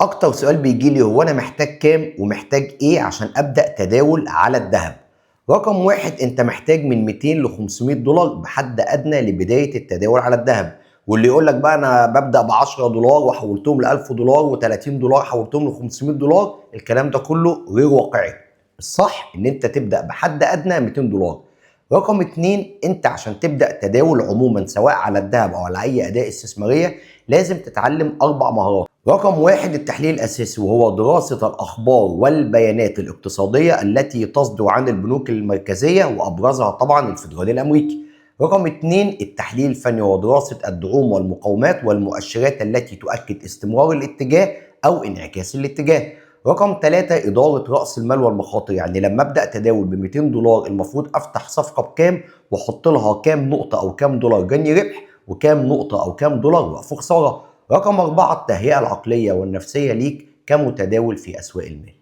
اكتر سؤال بيجي لي هو انا محتاج كام ومحتاج ايه عشان ابدا تداول على الذهب. رقم واحد، انت محتاج من 200 ل 500 دولار بحد ادنى لبدايه التداول على الذهب. واللي يقول لك بقى انا ببدا ب 10 دولار وحولتهم ل 1000 دولار و30 دولار حولتهم ل 500 دولار، الكلام ده كله غير واقعي. الصح ان انت تبدا بحد ادنى 200 دولار. رقم اتنين، انت عشان تبدا تداول عموما سواء على الذهب او على اي اداة استثماريه لازم تتعلم 4 مهارات. رقم واحد، التحليل الأساسي، وهو دراسة الأخبار والبيانات الاقتصادية التي تصدر عن البنوك المركزية وأبرزها طبعا الفيدرالي الأمريكي. رقم اتنين، التحليل الفني، ودراسة الدعوم والمقاومات والمؤشرات التي تؤكد استمرار الاتجاه أو انعكاس الاتجاه. رقم ثلاثة، إدارة رأس المال والمخاطر، يعني لما أبدأ تداول ب 200 دولار المفروض أفتح صفقة بكام وأحط لها كام نقطة أو كام دولار جني ربح وكام نقطة أو كام دولار وقف خسارة. رقم 4، التهيئة العقلية والنفسية ليك كمتداول في أسواق المال.